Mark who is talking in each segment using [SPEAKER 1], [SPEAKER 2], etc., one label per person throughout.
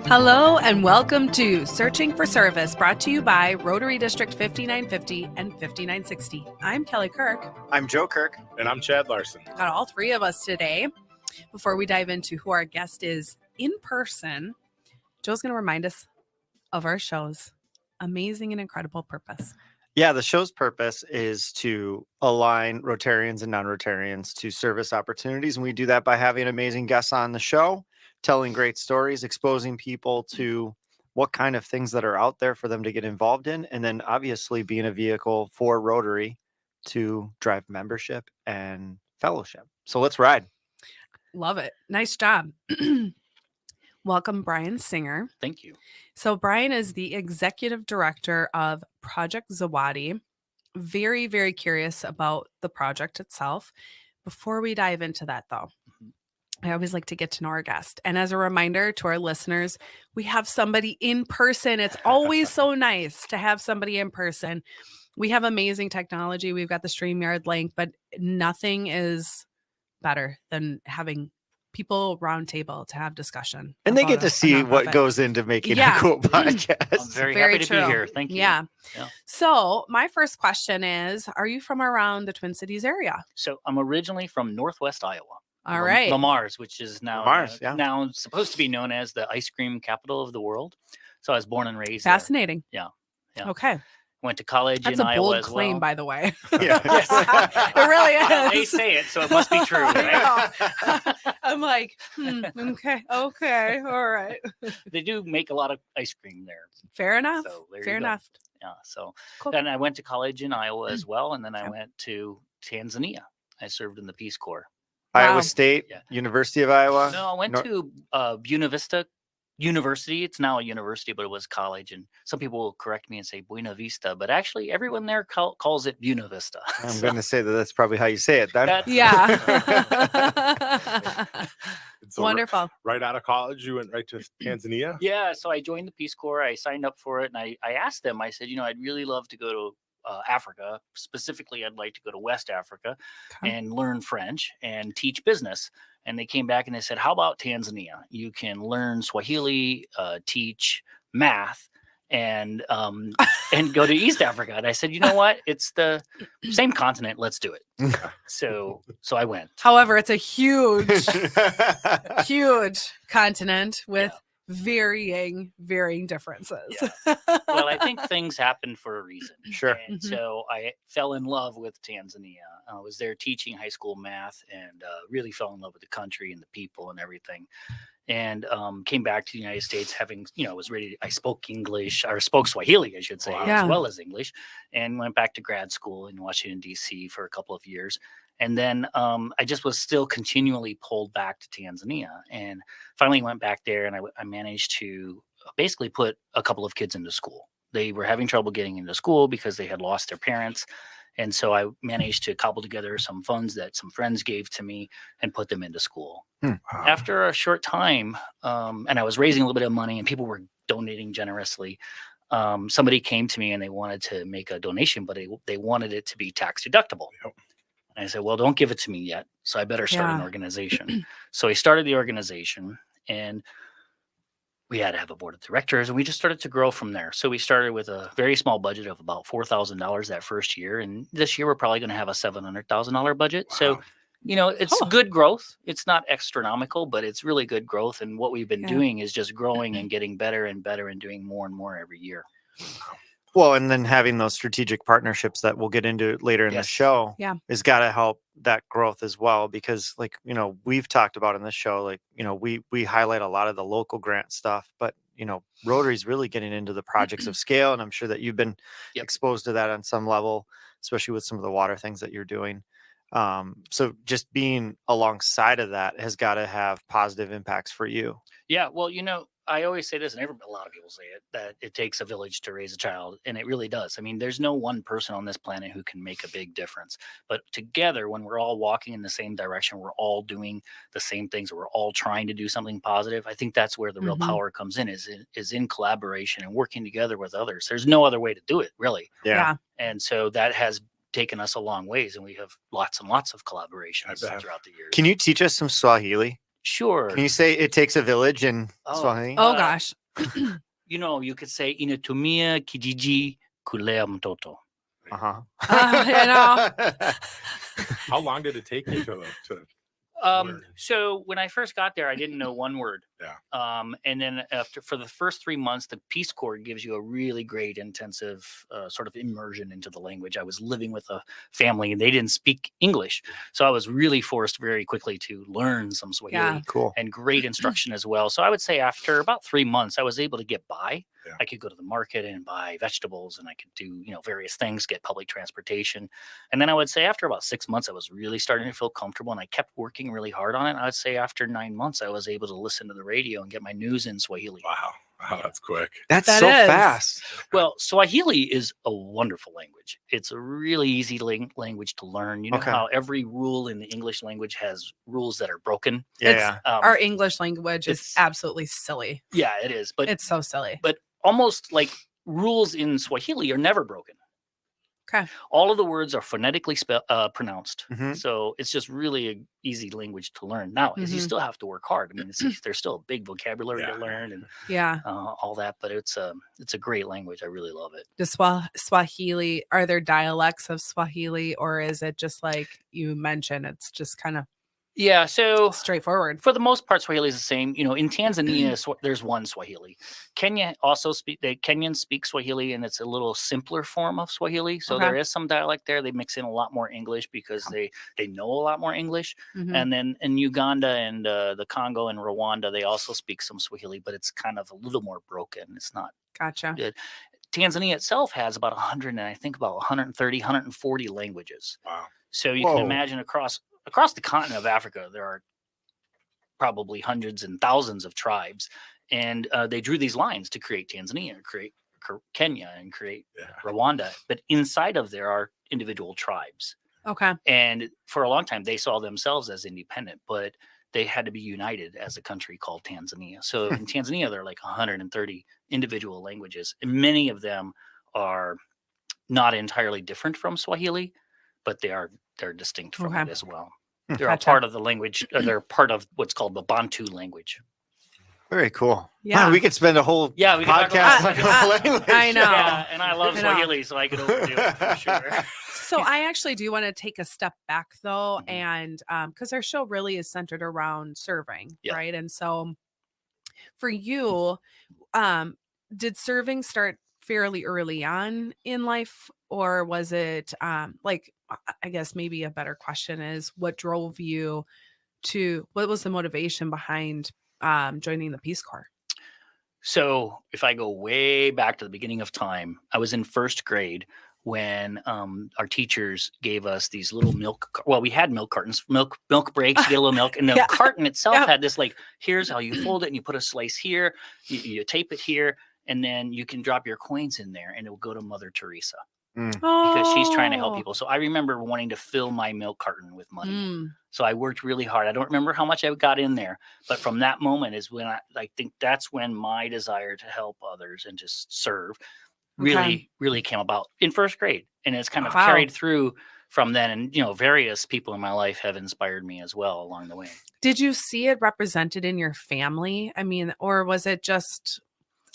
[SPEAKER 1] Hello and welcome to Searching for Service, brought to you by Rotary District 5950 and 5960. I'm Kelly Kirk.
[SPEAKER 2] I'm Joe Kirk.
[SPEAKER 3] And I'm Chad Larson.
[SPEAKER 1] Got all three of us today. Before we dive into who our guest is in person, Joe's going to remind us of our show's amazing and incredible purpose.
[SPEAKER 2] Yeah, the show's purpose is to align Rotarians and non-Rotarians to service opportunities. And we do that by having amazing guests on the show, telling great stories, exposing people to what kind of things that are out there for them to get involved in. And then obviously being a vehicle for Rotary to drive membership and fellowship. So let's ride.
[SPEAKER 1] Love it. Nice job. Welcome, Brian Singer.
[SPEAKER 4] Thank you.
[SPEAKER 1] So Brian is the executive director of Project Zawadi. Very, very curious about the project itself. Before we dive into that, though, I always like to get to know our guest. And as a reminder to our listeners, we have somebody in person. It's always so nice to have somebody in person. We have amazing technology. We've got the StreamYard link, but nothing is better than having people round table to have discussion.
[SPEAKER 2] And they get to see what goes into making a cool podcast.
[SPEAKER 4] I'm very happy to be here. Thank you.
[SPEAKER 1] Yeah. So my first question is, are you from around the Twin Cities area?
[SPEAKER 4] So I'm originally from Northwest Iowa.
[SPEAKER 1] All right.
[SPEAKER 4] Lamar's, which is now, now supposed to be known as the ice cream capital of the world. So I was born and raised
[SPEAKER 1] Fascinating.
[SPEAKER 4] there. Yeah.
[SPEAKER 1] Okay.
[SPEAKER 4] Went to college in Iowa as well.
[SPEAKER 1] That's a bold claim, by the way.
[SPEAKER 4] Yes.
[SPEAKER 1] It really is.
[SPEAKER 4] They say it, so it must be true. Right?
[SPEAKER 1] I'm like, okay, all right.
[SPEAKER 4] They do make a lot of ice cream there.
[SPEAKER 1] Fair enough.
[SPEAKER 4] So
[SPEAKER 1] Fair enough.
[SPEAKER 4] Yeah. So
[SPEAKER 1] cool.
[SPEAKER 4] Then I went to college in Iowa as well, and then I went to Tanzania. I served in the Peace Corps.
[SPEAKER 1] Wow.
[SPEAKER 2] Iowa State, University of Iowa.
[SPEAKER 4] No, I went to Buena Vista University. It's now a university, but it was college. And some people will correct me and say Buena Vista, but actually everyone there calls it Buena Vista.
[SPEAKER 2] I'm going to say that's probably how you say it then.
[SPEAKER 1] Yeah.
[SPEAKER 3] So
[SPEAKER 1] wonderful.
[SPEAKER 3] Right out of college, you went right to Tanzania?
[SPEAKER 4] Yeah. So I joined the Peace Corps. I signed up for it. And I asked them, I said, I'd really love to go to Africa. Specifically, I'd like to go to West Africa and learn French and teach business. And they came back and they said, how about Tanzania? You can learn Swahili, teach math, and go to East Africa. And I said, you know what? It's the same continent. Let's do it. So I went.
[SPEAKER 1] However, it's a huge continent with varying differences.
[SPEAKER 4] Yeah. Well, I think things happen for a reason.
[SPEAKER 2] Sure.
[SPEAKER 4] And so I fell in love with Tanzania. I was there teaching high school math and really fell in love with the country and the people and everything. And came back to the United States having, I spoke English, or spoke Swahili, I should say, as well as English, and went back to grad school in Washington, D.C. for a couple of years. And then I just was still continually pulled back to Tanzania, and finally went back there, and I managed to basically put a couple of kids into school. They were having trouble getting into school because they had lost their parents. And so I managed to cobble together some funds that some friends gave to me and put them into school. After a short time, and I was raising a little bit of money and people were donating generously, somebody came to me and they wanted to make a donation, but they wanted it to be tax deductible. Yep. And I said, well, don't give it to me yet. So I better start an organization. So I started the organization, and we had to have a board of directors, and we just started to grow from there. So we started with a very small budget of about $4,000 that first year. And this year we're probably going to have a $700,000 budget. Wow. So, it's good growth. It's not astronomical, but it's really good growth. And what we've been doing is just growing and getting better and better and doing more and more every year.
[SPEAKER 2] Well, and then having those strategic partnerships that we'll get into later in the show has got to help that growth as well. Because we've talked about in this show, we highlight a lot of the local grant stuff, but Rotary's really getting into the projects of scale. And I'm sure that you've been exposed to that on some level, especially with some of the water things that you're doing. So just being alongside of that has got to have positive impacts for you. Yeah.
[SPEAKER 4] Well, I always say this, and a lot of people say it, that it takes a village to raise a child, and it really does. I mean, there's no one person on this planet who can make a big difference. But together, when we're all walking in the same direction, we're all doing the same things, we're all trying to do something positive. I think that's where the real power comes in, is in collaboration and working together with others. There's no other way to do it, really.
[SPEAKER 1] Yeah.
[SPEAKER 4] And so that has taken us a long ways, and we have lots and lots of collaborations throughout the years.
[SPEAKER 2] Can you teach us some Swahili?
[SPEAKER 4] Sure.
[SPEAKER 2] Can you say it takes a village in Swahili?
[SPEAKER 1] Oh gosh.
[SPEAKER 4] You could say inatumia kijiji kulea mtoto.
[SPEAKER 1] I know.
[SPEAKER 3] How long did it take you to
[SPEAKER 4] So when I first got there, I didn't know one word.
[SPEAKER 3] Yeah.
[SPEAKER 4] And then for the first 3 months, the Peace Corps gives you a really great intensive sort of immersion into the language. I was living with a family and they didn't speak English. So I was really forced very quickly to learn some Swahili.
[SPEAKER 1] Yeah.
[SPEAKER 2] Cool.
[SPEAKER 4] And great instruction as well. So I would say after about 3 months, I was able to get by.
[SPEAKER 3] Yeah.
[SPEAKER 4] I could go to the market and buy vegetables and I could do, various things, get public transportation. And then I would say after about 6 months, I was really starting to feel comfortable and I kept working really hard on it. And I would say after 9 months, I was able to listen to the radio and get my news in Swahili.
[SPEAKER 3] Wow, that's quick.
[SPEAKER 2] That
[SPEAKER 1] is.
[SPEAKER 2] fast.
[SPEAKER 4] Well, Swahili is a wonderful language. It's a really easy language to learn. You know how every rule in the English language has rules that are broken?
[SPEAKER 2] Yeah.
[SPEAKER 1] Our English language is absolutely silly.
[SPEAKER 4] Yeah, it is. But
[SPEAKER 1] it's so silly.
[SPEAKER 4] But almost like rules in Swahili are never broken.
[SPEAKER 1] Okay.
[SPEAKER 4] All of the words are phonetically pronounced.
[SPEAKER 2] Mhm.
[SPEAKER 4] So it's just really an easy language to learn. Now, you still have to work hard. I mean, there's still a big vocabulary to learn and all that, but it's a great language. I really love it.
[SPEAKER 1] Does Swahili, are there dialects of Swahili, or is it just like you mentioned, it's just kind of
[SPEAKER 4] so
[SPEAKER 1] straightforward?
[SPEAKER 4] For the most part, Swahili is the same. In Tanzania, there's one Swahili. Kenya the Kenyans speak Swahili, and it's a little simpler form of Swahili. So there is some dialect there. They mix in a lot more English because they know a lot more English.
[SPEAKER 1] Mm-hmm.
[SPEAKER 4] And then in Uganda and the Congo and Rwanda, they also speak some Swahili, but it's kind of a little more broken. It's not good. Tanzania itself has about 130, 140 languages.
[SPEAKER 3] Wow.
[SPEAKER 4] So you can imagine across the continent of Africa, there are probably hundreds and thousands of tribes. And they drew these lines to create Tanzania, create Kenya, and create Rwanda. But inside of there are individual tribes.
[SPEAKER 1] Okay.
[SPEAKER 4] And for a long time, they saw themselves as independent, but they had to be united as a country called Tanzania. So in Tanzania, there are like 130 individual languages. And many of them are not entirely different from Swahili, but they're distinct from it as well. They're a part of the language. They're part of what's called the Bantu language.
[SPEAKER 2] Very cool.
[SPEAKER 1] Yeah.
[SPEAKER 2] Wow, we could spend a whole podcast on language.
[SPEAKER 1] I know.
[SPEAKER 4] Yeah, and I love Swahili, so I could overdo it for sure.
[SPEAKER 1] So I actually do want to take a step back though, and because our show really is centered around serving, right? And so for you, did serving start fairly early on in life, or was it I guess maybe a better question is what drove you what was the motivation behind joining the Peace Corps?
[SPEAKER 4] So if I go way back to the beginning of time, I was in first grade when our teachers gave us these little we had milk cartons, milk breaks, you get a little milk, and the carton itself had this here's how you fold it, and you put a slice here, you tape it here, and then you can drop your coins in there and it will go to Mother Teresa. Because she's trying to help people. So I remember wanting to fill my milk carton with money. So I worked really hard. I don't remember how much I got in there, but from that moment is when I think that's when my desire to help others and just serve really came about in first grade. And it's kind of carried through from then. And, various people in my life have inspired me as well along the way.
[SPEAKER 1] Did you see it represented in your family? I mean, or was it just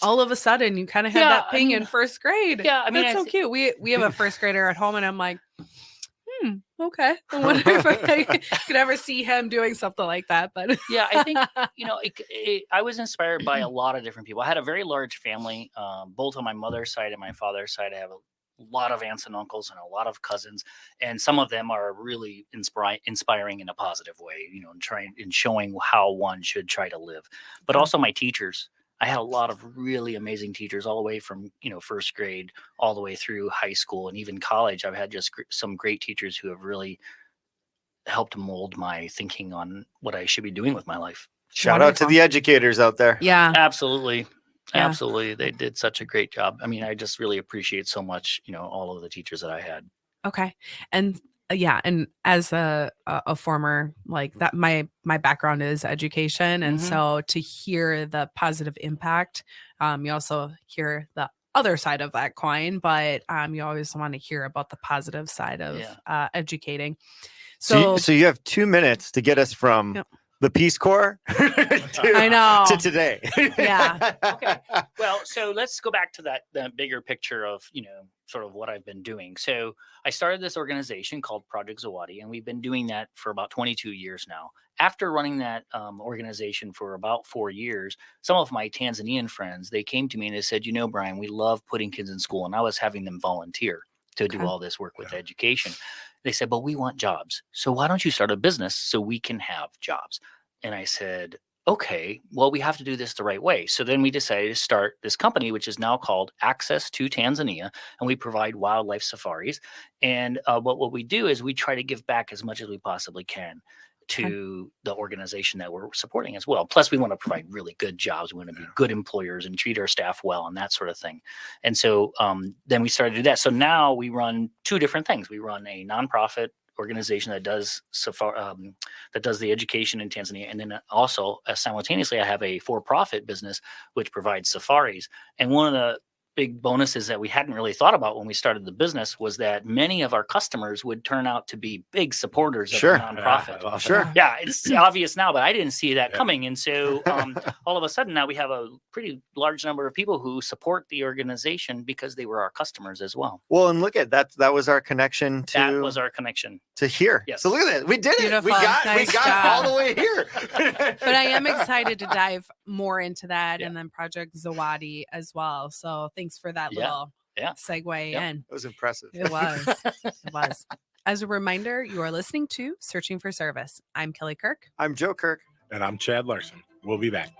[SPEAKER 1] all of a sudden you kind of had that thing in first grade?
[SPEAKER 4] Yeah, I mean,
[SPEAKER 1] that's so cute. We have a first grader at home, and I'm like, okay. I wonder if I could ever see him doing something like that. But
[SPEAKER 4] yeah, I think I was inspired by a lot of different people. I had a very large family, both on my mother's side and my father's side. I have a lot of aunts and uncles and a lot of cousins, and some of them are really inspiring in a positive way. And showing how one should try to live. But also my teachers. I had a lot of really amazing teachers all the way from, first grade all the way through high school and even college. I've had just some great teachers who have really helped mold my thinking on what I should be doing with my life.
[SPEAKER 2] Shout out to the educators out there.
[SPEAKER 1] Yeah,
[SPEAKER 4] absolutely. Yeah. Absolutely. They did such a great job. I mean, I just really appreciate so much, all of the teachers that I had.
[SPEAKER 1] Okay. And and as a former that, my background is education, and so to hear the positive impact, you also hear the other side of that coin, but you always want to hear about the positive side of educating.
[SPEAKER 2] So you have 2 minutes to get us from the Peace Corps
[SPEAKER 1] I know.
[SPEAKER 2] to today.
[SPEAKER 1] Yeah.
[SPEAKER 4] Okay. Well, so let's go back to that bigger picture of, sort of what I've been doing. So I started this organization called Project Zawadi, and we've been doing that for about 22 years now. After running that organization for about 4 years, some of my Tanzanian friends, they came to me and they said, Brian, we love putting kids in school. And I was having them volunteer to do all this work with education. They said, but we want jobs. So why don't you start a business so we can have jobs? And I said, okay, well, we have to do this the right way. So then we decided to start this company, which is now called Access to Tanzania, and we provide wildlife safaris. And what we do is we try to give back as much as we possibly can to the organization that we're supporting as well. Plus, we want to provide really good jobs. We want to be good employers and treat our staff well and that sort of thing. And so then we started to do that. So now we run two different things. We run a nonprofit organization that does the education in Tanzania, and then also simultaneously I have a for-profit business which provides safaris. And one of the big bonuses that we hadn't really thought about when we started the business was that many of our customers would turn out to be big supporters of the nonprofit.
[SPEAKER 2] Sure.
[SPEAKER 4] Yeah, it's obvious now, but I didn't see that coming. And so all of a sudden now we have a pretty large number of people who support the organization because they were our customers as well.
[SPEAKER 2] Well, and look at that. That was our connection to.
[SPEAKER 4] That was our connection
[SPEAKER 2] to here.
[SPEAKER 4] Yes.
[SPEAKER 2] So look at that. We did
[SPEAKER 1] Beautiful.
[SPEAKER 2] it.
[SPEAKER 1] Nice
[SPEAKER 2] we got
[SPEAKER 1] job.
[SPEAKER 2] all the way here.
[SPEAKER 1] But I am excited to dive more into that and then Project Zawadi as well. So thanks for that little segue in.
[SPEAKER 2] It was impressive.
[SPEAKER 1] It was. It was. As a reminder, you are listening to Searching for Service. I'm Kelly Kirk.
[SPEAKER 2] I'm Joe Kirk.
[SPEAKER 3] And I'm Chad Larson. We'll be back.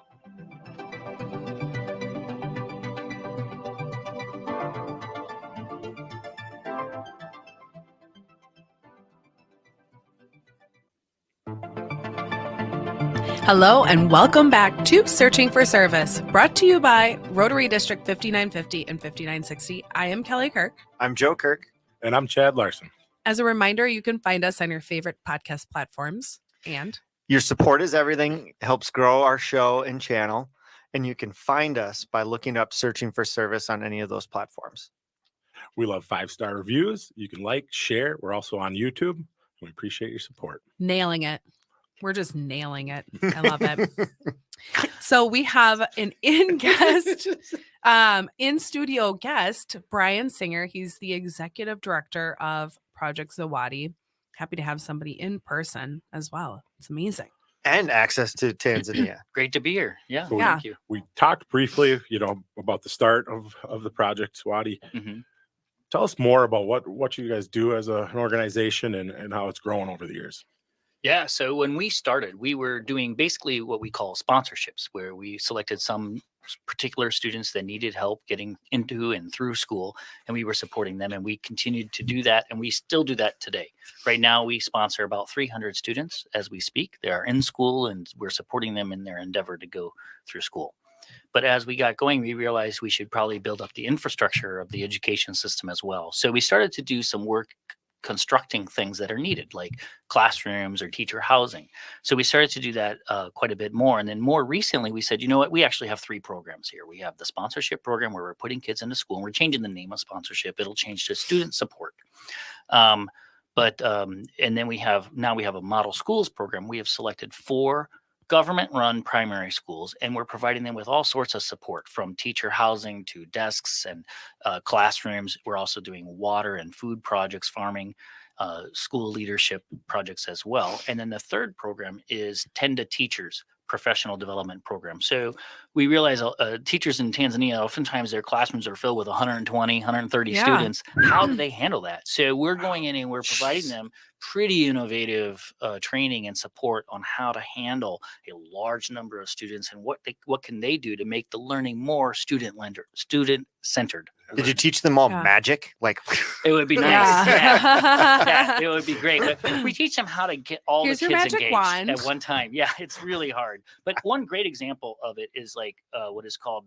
[SPEAKER 1] Hello and welcome back to Searching for Service, brought to you by Rotary District 5950 and 5960. I am Kelly Kirk.
[SPEAKER 2] I'm Joe Kirk.
[SPEAKER 3] And I'm Chad Larson.
[SPEAKER 1] As a reminder, you can find us on your favorite podcast platforms. And
[SPEAKER 2] your support is everything. It helps grow our show and channel. And you can find us by looking up Searching for Service on any of those platforms.
[SPEAKER 3] We love 5-star reviews. You can like, share. We're also on YouTube. We appreciate your support.
[SPEAKER 1] Nailing it. We're just nailing it. I love it. So we have an in-studio guest, Brian Singer. He's the executive director of Project Zawadi. Happy to have somebody in person as well. It's amazing.
[SPEAKER 2] And access to Tanzania.
[SPEAKER 4] Great to be here. Yeah,
[SPEAKER 3] So
[SPEAKER 4] thank you.
[SPEAKER 3] We talked briefly, about the start of the Project Zawadi.
[SPEAKER 4] Mm-hmm.
[SPEAKER 3] Tell us more about what you guys do as an organization and how it's grown over the years.
[SPEAKER 4] Yeah, so when we started, we were doing basically what we call sponsorships, where we selected some particular students that needed help getting into and through school, and we were supporting them, and we continued to do that, and we still do that today. Right now, we sponsor about 300 students as we speak. They are in school, and we're supporting them in their endeavor to go through school. But as we got going, we realized we should probably build up the infrastructure of the education system as well. So we started to do some work constructing things that are needed, like classrooms or teacher housing. So we started to do that quite a bit more. And then more recently, we said, you know what, we actually have 3 programs here. We have the sponsorship program where we're putting kids into school, and we're changing the name of sponsorship. It'll change to student support. And then we have a model schools program. We have selected 4 government-run primary schools, and we're providing them with all sorts of support, from teacher housing to desks and classrooms. We're also doing water and food projects, farming, school leadership projects as well. And then the third program is Tend to Teachers professional development program. So we realize teachers in Tanzania, oftentimes their classrooms are filled with 120, 130 students. How do they handle that? So we're going in and we're providing them pretty innovative training and support on how to handle a large number of students and what can they do to make the learning more student-centered.
[SPEAKER 2] Did you teach them all magic? Like
[SPEAKER 4] it would be nice. Yeah, it would be great. But we teach them how to get all
[SPEAKER 1] Here's
[SPEAKER 4] the
[SPEAKER 1] your
[SPEAKER 4] kids
[SPEAKER 1] magic
[SPEAKER 4] engaged
[SPEAKER 1] wand.
[SPEAKER 4] at one time. Yeah, it's really hard. But one great example of it is like what is called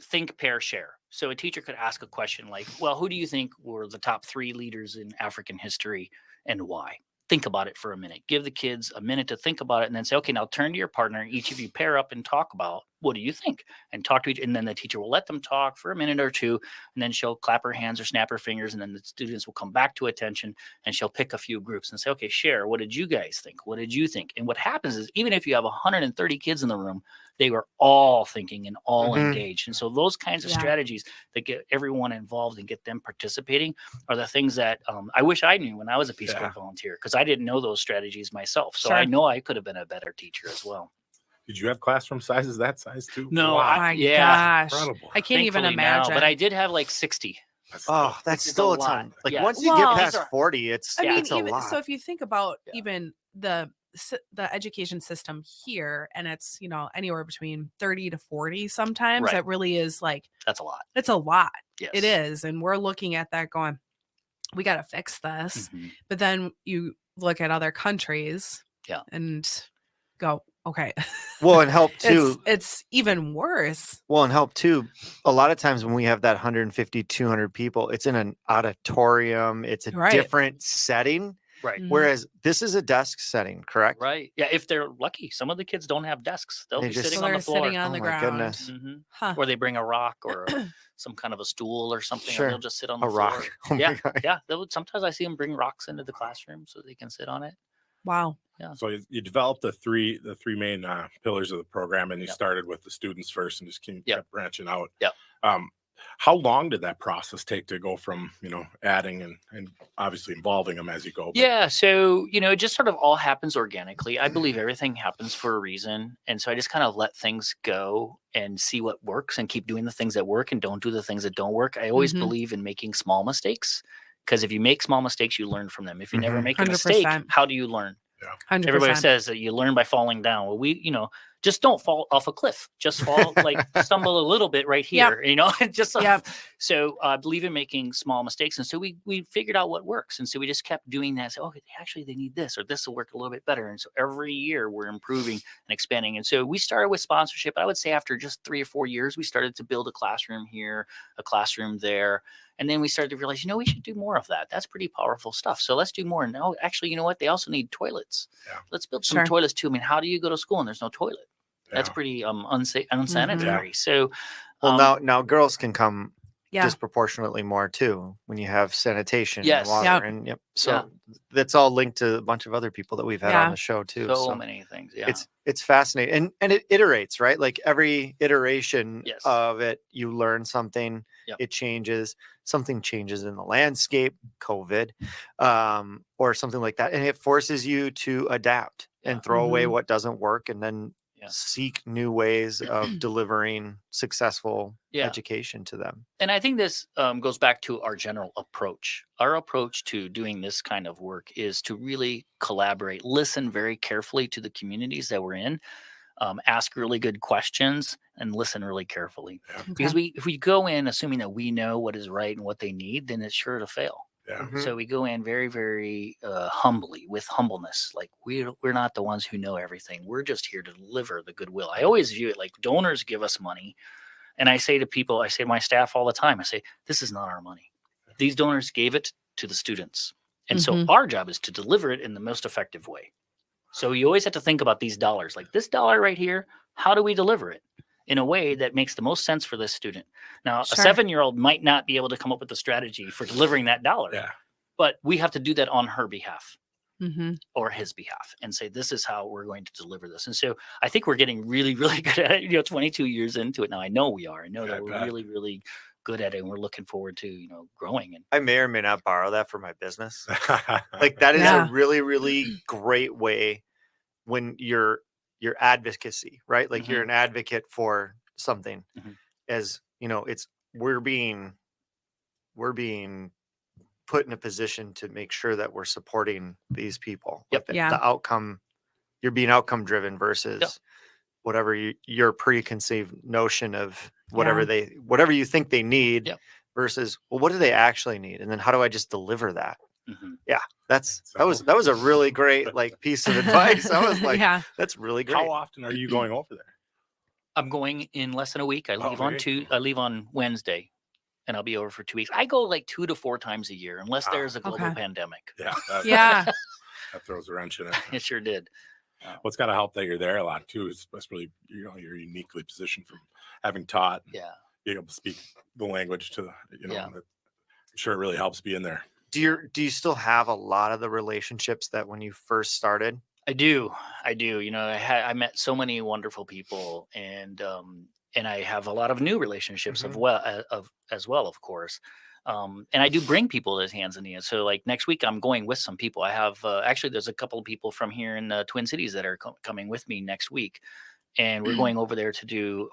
[SPEAKER 4] think, pair, share. So a teacher could ask a question like, well, who do you think were the top 3 leaders in African history and why? think about it for a minute. Give the kids a minute to think about it and then say, okay, now turn to your partner. Each of you pair up and talk about what do you think and talk to each. And then the teacher will let them talk for a minute or two. And then she'll clap her hands or snap her fingers. And then the students will come back to attention and she'll pick a few groups and say, okay, share. What did you guys think? What did you think? And what happens is even if you have 130 kids in the room, they were all thinking and all engaged. And so those kinds of strategies that get everyone involved and get them participating are the things that I wish I knew when I was a Peace Corps volunteer, because I didn't know those strategies myself. So I know I could have been a better teacher as well.
[SPEAKER 3] Did you have classroom sizes that size too?
[SPEAKER 4] No,
[SPEAKER 3] wow.
[SPEAKER 1] My gosh.
[SPEAKER 3] Incredible.
[SPEAKER 1] I can't even imagine.
[SPEAKER 4] Now, but I did have like 60.
[SPEAKER 2] That's still a ton. Like once you get past 40, it's it's a lot.
[SPEAKER 1] So if you think about even the education system here, and it's, you know, anywhere between 30 to 40 sometimes, that really is like,
[SPEAKER 4] that's a lot.
[SPEAKER 1] It's a lot.
[SPEAKER 4] Yes.
[SPEAKER 1] It is. And we're looking at that going, we got to fix this. But then you look at other countries and go, okay.
[SPEAKER 2] Well, and help too.
[SPEAKER 1] It's even worse.
[SPEAKER 2] Well, and help too. A lot of times when we have that 150, 200 people, it's in an auditorium. It's a different setting.
[SPEAKER 4] Right.
[SPEAKER 2] Whereas this is a desk setting, correct?
[SPEAKER 4] Right. Yeah. If they're lucky, some of the kids don't have desks. They'll be sitting on the floor.
[SPEAKER 1] Sitting on the ground.
[SPEAKER 2] Goodness.
[SPEAKER 4] Or they bring a rock or some kind of a stool or something.
[SPEAKER 2] Sure.
[SPEAKER 4] And they'll just sit on the floor.
[SPEAKER 2] Rock. Oh
[SPEAKER 4] yeah. Yeah. Sometimes I see them bring rocks into the classroom so they can sit on it.
[SPEAKER 1] Wow.
[SPEAKER 4] Yeah.
[SPEAKER 3] So you developed the three main pillars of the program, and you started with the students first and just kept branching out.
[SPEAKER 4] Yeah.
[SPEAKER 3] How long did that process take to go from, you know, adding and obviously involving them as you go?
[SPEAKER 4] Yeah. So, you know, it just sort of all happens organically. I believe everything happens for a reason. And so I just kind of let things go and see what works and keep doing the things that work and don't do the things that don't work. I always believe in making small mistakes, because if you make small mistakes, you learn from them. If you never make a mistake, how do you learn?
[SPEAKER 3] Yeah.
[SPEAKER 1] 100%.
[SPEAKER 4] Everybody says that you learn by falling down. Well, just don't fall off a cliff. Just fall, stumble a little bit right here, So I believe in making small mistakes. And so we figured out what works. And so we just kept doing that. So, actually they need this, or this will work a little bit better. And so every year we're improving and expanding. And so we started with sponsorship. I would say after just 3 or 4 years, we started to build a classroom here, a classroom there. And then we started to realize, we should do more of that. That's pretty powerful stuff. So let's do more. No, actually, you know what? They also need toilets. Yeah. Let's build some toilets too. I mean, how do you go to school and there's no toilet? Yeah. That's pretty unsanitary. So,
[SPEAKER 2] now girls can come disproportionately more too when you have sanitation and water and so that's all linked to a bunch of other people that we've had on the show too.
[SPEAKER 4] So many things. Yeah,
[SPEAKER 2] it's fascinating, and it iterates, right? Like every iteration of it, you learn something. It changes. Something changes in the landscape, COVID, or something like that, and it forces you to adapt and throw away what doesn't work, and then seek new ways of delivering successful education to them.
[SPEAKER 4] And I think this goes back to our general approach. Our approach to doing this kind of work is to really collaborate, listen very carefully to the communities that we're in, ask really good questions, and listen really carefully. Because if we go in assuming that we know what is right and what they need, then it's sure to fail. Yeah. So we go in very, very humbly, with humbleness. Like we're not the ones who know everything. We're just here to deliver the goodwill. I always view it like donors give us money. And I say to people, I say to my staff all the time, I say, this is not our money. These donors gave it to the students. And so our job is to deliver it in the most effective way. So you always have to think about these dollars, like this dollar right here. How do we deliver it in a way that makes the most sense for this student? Now, a 7-year-old might not be able to come up with a strategy for delivering that dollar, but we have to do that on her behalf or his behalf and say, this is how we're going to deliver this. And so I think we're getting really, really good at it. 22 years into it now. I know we are. I know that we're really, really good at it, and we're looking forward to growing. And
[SPEAKER 2] I may or may not borrow that for my business. Like that is a really, really great way when your advocacy, right? Like you're an advocate for something, as it's we're being put in a position to make sure that we're supporting these people. Like the outcome, you're being outcome driven versus whatever your preconceived notion of whatever you think they need versus, well, what do they actually need? And then how do I just deliver that? Yeah, that was a really great piece of advice. I was like, that's really great.
[SPEAKER 3] How often are you going over there?
[SPEAKER 4] I'm going in less than a week. I leave on Wednesday, and I'll be over for 2 weeks. I go 2 to 4 times a year, unless there's a global pandemic.
[SPEAKER 3] Yeah. That throws a wrench in it.
[SPEAKER 4] It sure did.
[SPEAKER 3] Well, it's got to help that you're there a lot too, especially you're uniquely positioned from having taught.
[SPEAKER 4] Yeah.
[SPEAKER 3] Being able to speak the language to
[SPEAKER 4] Yeah.
[SPEAKER 3] I'm sure it really helps being there.
[SPEAKER 2] Do you still have a lot of the relationships that when you first started?
[SPEAKER 4] I do. I met so many wonderful people, and I have a lot of new relationships as well, of course. And I do bring people to Tanzania. So like next week, I'm going with some people. I have actually there's a couple of people from here in the Twin Cities that are coming with me next week, and we're going over there to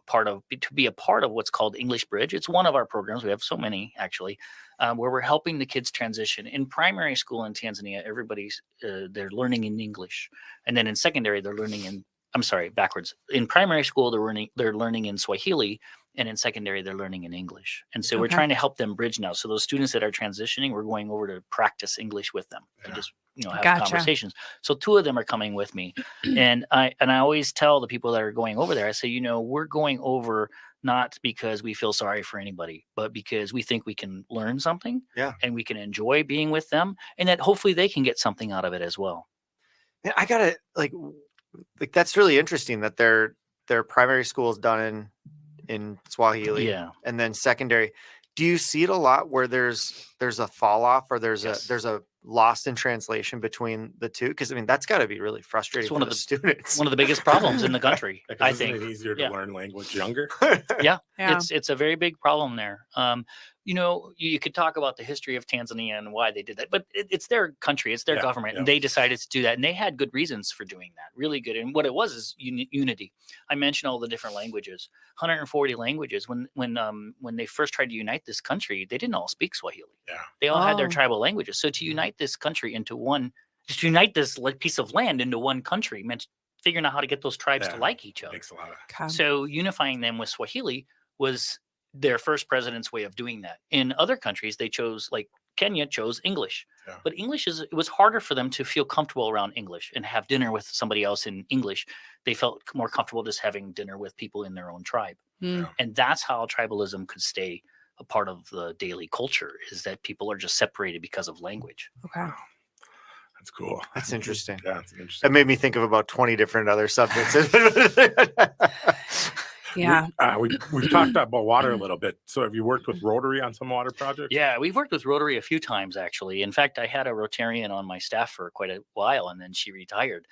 [SPEAKER 4] be a part of what's called English Bridge. It's one of our programs. We have so many actually, where we're helping the kids transition. In primary school in Tanzania, everybody's they're learning in English, and then in secondary they're learning in. I'm sorry, backwards. In primary school, they're learning in Swahili, and in secondary they're learning in English. And so we're trying to help them bridge now. So those students that are transitioning, we're going over to practice English with them and just have conversations. So 2 of them are coming with me, and I always tell the people that are going over there, I say, we're going over not because we feel sorry for anybody, but because we think we can learn something, and we can enjoy being with them, and that hopefully they can get something out of it as well.
[SPEAKER 2] Yeah, I gotta like that's really interesting that their primary school is done in Swahili, and then secondary. Do you see it a lot where there's a fall off, or there's a lost in translation between the two? Because I mean that's got to be really frustrating for the students.
[SPEAKER 4] One of the biggest problems in the country. I think
[SPEAKER 3] it's easier to learn language younger.
[SPEAKER 4] Yeah. It's a very big problem there. You could talk about the history of Tanzania and why they did that, but it's their country, it's their government, and they decided to do that, and they had good reasons for doing that, really good. And what it was is unity. I mentioned all the different languages, 140 languages. When they first tried to unite this country, they didn't all speak Swahili. They all had their tribal languages. So to unite this country into one, just unite this piece of land into one country meant figuring out how to get those tribes to like each other.
[SPEAKER 3] Makes a lot of
[SPEAKER 4] So unifying them with Swahili was their first president's way of doing that. In other countries, they chose, like Kenya chose English, but it was harder for them to feel comfortable around English and have dinner with somebody else in English. They felt more comfortable just having dinner with people in their own tribe. And that's how tribalism could stay a part of the daily culture, is that people are just separated because of language.
[SPEAKER 1] Okay.
[SPEAKER 3] Wow. That's cool.
[SPEAKER 2] That's interesting.
[SPEAKER 3] Yeah, it's interesting.
[SPEAKER 2] That made me think of about 20 different other subjects.
[SPEAKER 1] Yeah.
[SPEAKER 3] We've talked about water a little bit. So have you worked with Rotary on some water projects?
[SPEAKER 4] Yeah, we've worked with Rotary a few times, actually. In fact, I had a Rotarian on my staff for quite a while, and then she retired.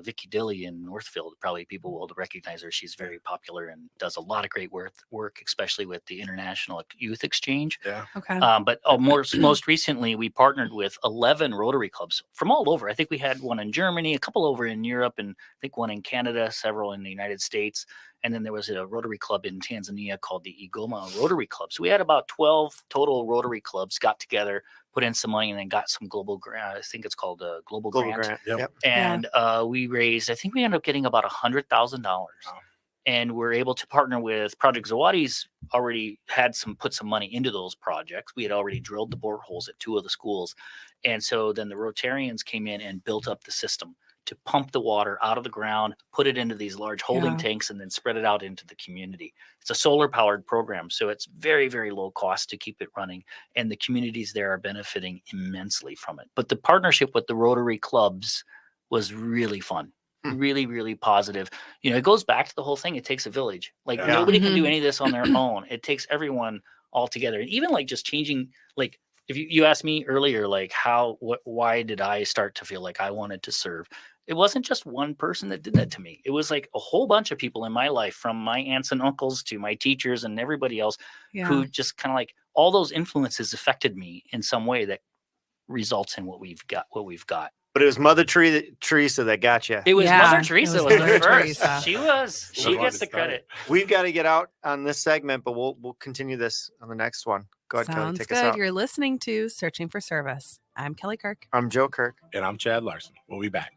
[SPEAKER 4] Vicky Dilly in Northfield, probably people will recognize her. She's very popular and does a lot of great work, especially with the International Youth Exchange.
[SPEAKER 3] Yeah.
[SPEAKER 1] Okay.
[SPEAKER 4] But most recently, we partnered with 11 Rotary clubs from all over. I think we had one in Germany, a couple over in Europe, and I think one in Canada, several in the United States. And then there was a Rotary club in Tanzania called the Igoma Rotary Club. So we had about 12 total Rotary clubs got together, put in some money, and then got some global grant. I think it's called a global grant.
[SPEAKER 3] Yep.
[SPEAKER 4] And we raised, I think we ended up getting about $100,000. Wow. And we're able to partner with Project Zawadi's already put some money into those projects. We had already drilled the boreholes at 2 of the schools. And so then the Rotarians came in and built up the system to pump the water out of the ground, put it into these large holding tanks, and then spread it out into the community. It's a solar powered program, so it's very, very low cost to keep it running. And the communities there are benefiting immensely from it. But the partnership with the Rotary clubs was really fun. Really, really positive. It goes back to the whole thing. It takes a village. Like nobody can do any of this on their own. It takes everyone all together. And even like just changing, like if you asked me earlier, like why did I start to feel like I wanted to serve? It wasn't just one person that did that to me. It was like a whole bunch of people in my life, from my aunts and uncles to my teachers and everybody else, who just kind of like all those influences affected me in some way that results in what we've got.
[SPEAKER 2] But it was Mother Teresa that got you.
[SPEAKER 4] It was Mother Teresa was the first.
[SPEAKER 1] Teresa.
[SPEAKER 4] She gets the credit.
[SPEAKER 2] We've got to get out on this segment, but we'll continue this on the next one. Go ahead, Kelly, take us out.
[SPEAKER 1] You're listening to Searching for Service. I'm Kelly Kirk.
[SPEAKER 2] I'm Joe Kirk.
[SPEAKER 3] And I'm Chad Larson. We'll be back.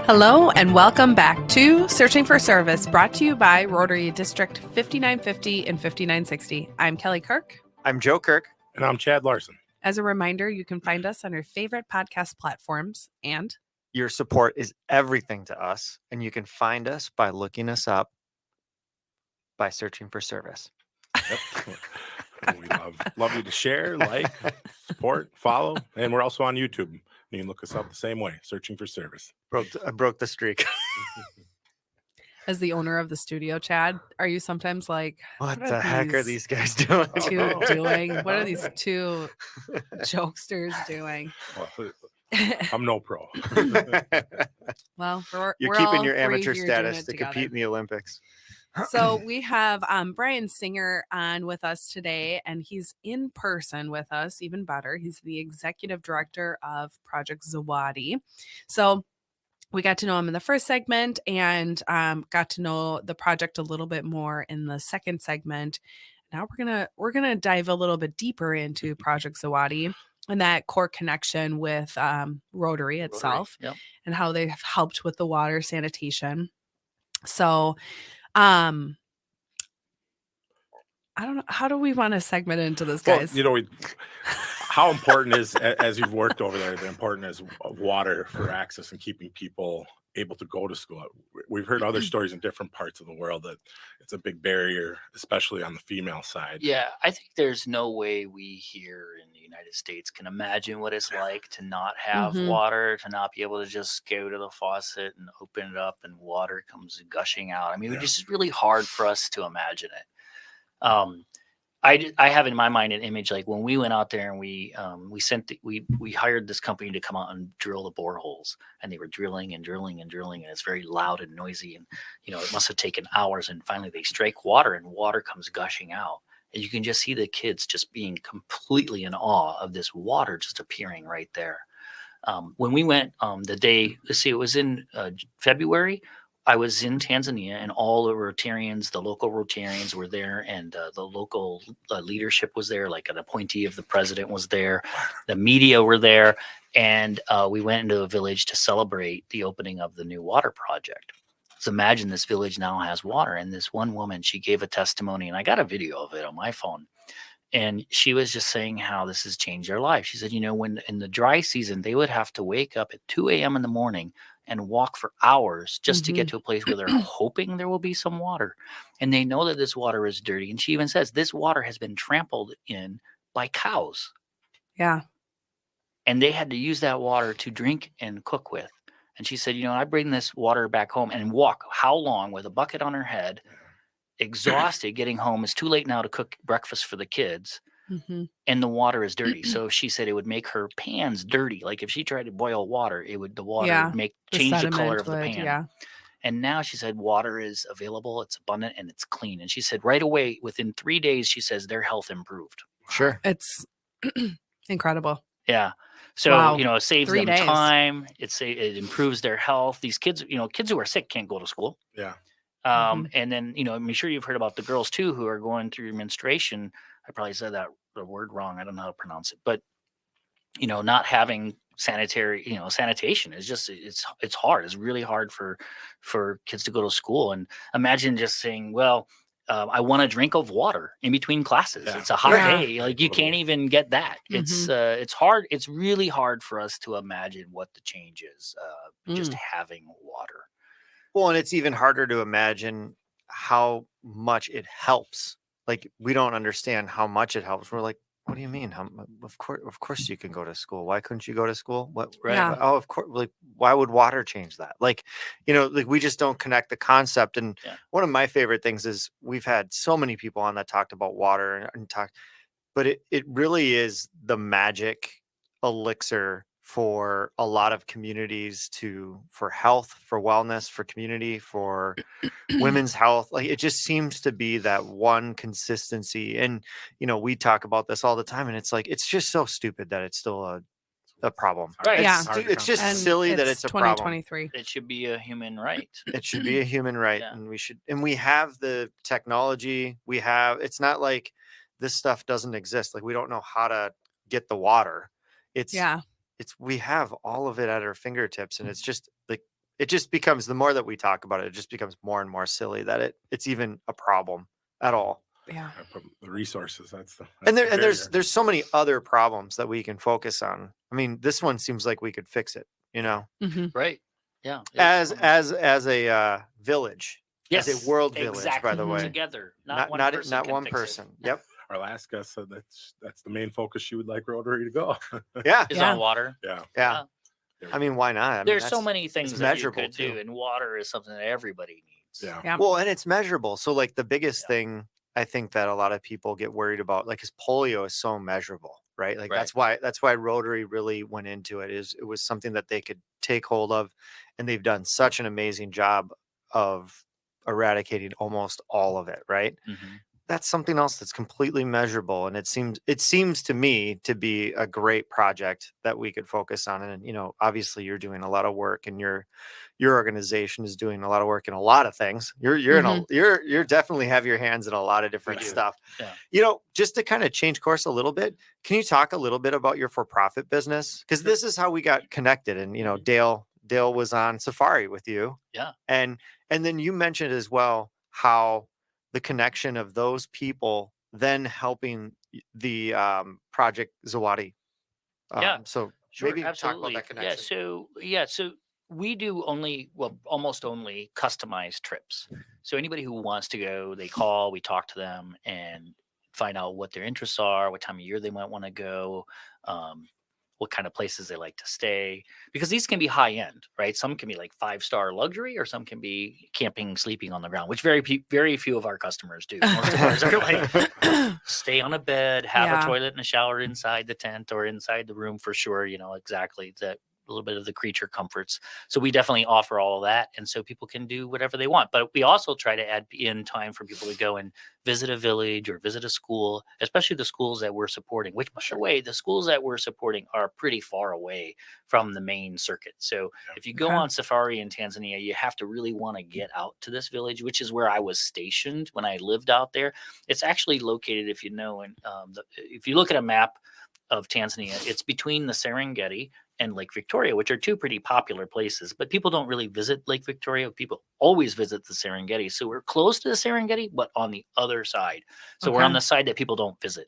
[SPEAKER 1] Hello and welcome back to Searching for Service, brought to you by Rotary District 5950 and 5960. I'm Kelly Kirk.
[SPEAKER 2] I'm Joe Kirk.
[SPEAKER 3] And I'm Chad Larson.
[SPEAKER 1] As a reminder, you can find us on your favorite podcast platforms, and
[SPEAKER 2] your support is everything to us, and you can find us by looking us up by searching for service.
[SPEAKER 3] Yep. And we love you to share, like, support, follow, and we're also on YouTube. You can look us up the same way, searching for service.
[SPEAKER 2] I broke the streak.
[SPEAKER 1] As the owner of the studio, Chad, are you sometimes like,
[SPEAKER 2] what the heck are these guys doing?
[SPEAKER 1] doing? What are these two jokesters doing?
[SPEAKER 3] Well, I'm no pro.
[SPEAKER 1] Well,
[SPEAKER 2] you're
[SPEAKER 1] we're
[SPEAKER 2] keeping
[SPEAKER 1] all
[SPEAKER 2] your amateur
[SPEAKER 1] three here doing
[SPEAKER 2] status
[SPEAKER 1] it
[SPEAKER 2] to
[SPEAKER 1] together.
[SPEAKER 2] compete in the Olympics.
[SPEAKER 1] So we have Brian Singer on with us today, and he's in person with us, even better. He's the executive director of Project Zawadi. So we got to know him in the first segment and got to know the project a little bit more in the second segment. Now we're gonna dive a little bit deeper into Project Zawadi and that core connection with Rotary itself,
[SPEAKER 4] Yep.
[SPEAKER 1] and how they have helped with the water sanitation. So I don't know. How do we want to segment into this, guys?
[SPEAKER 3] Well, how important is, as you've worked over there, the importance of water for access and keeping people able to go to school. We've heard other stories in different parts of the world that it's a big barrier, especially on the female side.
[SPEAKER 4] Yeah, I think there's no way we here in the United States can imagine what it's like to not have water, to not be able to just go to the faucet and open it up and water comes gushing out. I mean, it's just really hard for us to imagine it. I have in my mind an image like when we went out there and we hired this company to come out and drill the boreholes, and they were drilling and drilling and drilling, and it's very loud and noisy, and it must have taken hours, and finally they strike water and water comes gushing out, and you can just see the kids just being completely in awe of this water just appearing right there. When we went the day, let's see, it was in February. I was in Tanzania, and all the Rotarians, the local Rotarians were there, and the local leadership was there, like an appointee of the president was there. The media were there, and we went into a village to celebrate the opening of the new water project. So imagine this village now has water, and this one woman, she gave a testimony, and I got a video of it on my phone. And she was just saying how this has changed their life. She said, when in the dry season, they would have to wake up at 2 a.m. in the morning and walk for hours just to get to a place where they're hoping there will be some water. And they know that this water is dirty. And she even says this water has been trampled in by cows.
[SPEAKER 1] Yeah.
[SPEAKER 4] And they had to use that water to drink and cook with. And she said, I bring this water back home and walk how long with a bucket on her head, exhausted, getting home. It's too late now to cook breakfast for the kids. And the water is dirty. So she said it would make her pans dirty. Like if she tried to boil water, the water would change the color of the pan.
[SPEAKER 1] Yeah.
[SPEAKER 4] And now she said water is available, it's abundant, and it's clean. And she said right away, within 3 days, she says their health improved.
[SPEAKER 2] Sure.
[SPEAKER 1] It's incredible.
[SPEAKER 4] Yeah. So, it saves
[SPEAKER 1] 3
[SPEAKER 4] them
[SPEAKER 1] days.
[SPEAKER 4] time. It improves their health. These kids, kids who are sick can't go to school.
[SPEAKER 3] Yeah.
[SPEAKER 4] And then, I'm sure you've heard about the girls too, who are going through menstruation. I probably said the word wrong. I don't know how to pronounce it, but not having sanitation is just, it's hard. It's really hard for kids to go to school. And imagine just saying, well, I want a drink of water in between classes. Yeah. It's a hot day. Like you can't even get that. It's hard. It's really hard for us to imagine what the change is, just having water.
[SPEAKER 2] Well, and it's even harder to imagine how much it helps. Like we don't understand how much it helps. We're like, what do you mean? Of course you can go to school. Why couldn't you go to school? What?
[SPEAKER 4] Right.
[SPEAKER 1] Yeah.
[SPEAKER 2] Oh, of course. Like, why would water change that? Like, like we just don't connect the concept. And one of my favorite things is we've had so many people on that talked about water and talked, but it really is the magic elixir for a lot of communities for health, for wellness, for community, for women's health. Like it just seems to be that one consistency. And, we talk about this all the time and it's like, it's just so stupid that it's still a problem.
[SPEAKER 4] Right.
[SPEAKER 2] It's just silly that it's a
[SPEAKER 1] 2023.
[SPEAKER 2] problem.
[SPEAKER 4] It should be a human right.
[SPEAKER 2] It should be a human right.
[SPEAKER 4] Yeah.
[SPEAKER 2] And we have the technology it's not like this stuff doesn't exist. Like we don't know how to get the water. We have all of it at our fingertips, and it's just like it just becomes, the more that we talk about it just becomes more and more silly that it's even a problem at all.
[SPEAKER 1] Yeah.
[SPEAKER 3] The resources.
[SPEAKER 2] There's so many other problems that we can focus on. I mean, this one seems like we could fix it.
[SPEAKER 4] Right. Yeah.
[SPEAKER 2] As a village.
[SPEAKER 4] Yes.
[SPEAKER 2] As a world village, by the way.
[SPEAKER 4] Together.
[SPEAKER 2] Not one person. Yep.
[SPEAKER 3] our last guest said that's the main focus she would like Rotary to go.
[SPEAKER 2] Yeah.
[SPEAKER 4] Is on water.
[SPEAKER 2] Yeah. I mean, why not? I mean,
[SPEAKER 4] there's so many things that you could
[SPEAKER 2] too.
[SPEAKER 4] do, and water is something that everybody needs.
[SPEAKER 2] Yeah. Well, and it's measurable. So like the biggest thing I think that a lot of people get worried about, like, is polio is so measurable, right? Like that's why Rotary really went into it. It was something that they could take hold of, and they've done such an amazing job of eradicating almost all of it, right?
[SPEAKER 4] Mm-hmm.
[SPEAKER 2] That's something else that's completely measurable, and it seems to me to be a great project that we could focus on. And obviously you're doing a lot of work, and your organization is doing a lot of work in a lot of things. You're definitely have your hands in a lot of different stuff. Just to kind of change course a little bit, can you talk a little bit about your for-profit business? Because this is how we got connected. And Dale was on Safari with you, and then you mentioned as well how the connection of those people then helping the Project Zawadi. So
[SPEAKER 4] sure,
[SPEAKER 2] maybe
[SPEAKER 4] absolutely.
[SPEAKER 2] talk about that connection.
[SPEAKER 4] So we do almost only customized trips. So anybody who wants to go, they call, we talk to them and find out what their interests are, what time of year they might want to go, what kind of places they like to stay, because these can be high end, right? Some can be like 5-star luxury, or some can be camping, sleeping on the ground, which very few of our customers do. Most of ours are like stay on a bed, have a toilet and a shower inside the tent or inside the room for sure. Exactly that. A little bit of the creature comforts. So we definitely offer all of that. And so people can do whatever they want. But we also try to add in time for people to go and visit a village or visit a school, especially the schools that we're supporting, which, by the way, the schools that we're supporting are pretty far away from the main circuit. So if you go on safari in Tanzania, you have to really want to get out to this village, which is where I was stationed when I lived out there. It's actually located, if you look at a map of Tanzania, it's between the Serengeti and Lake Victoria, which are two pretty popular places, but people don't really visit Lake Victoria. People always visit the Serengeti. So we're close to the Serengeti, but on the other side. So we're on the side that people don't visit.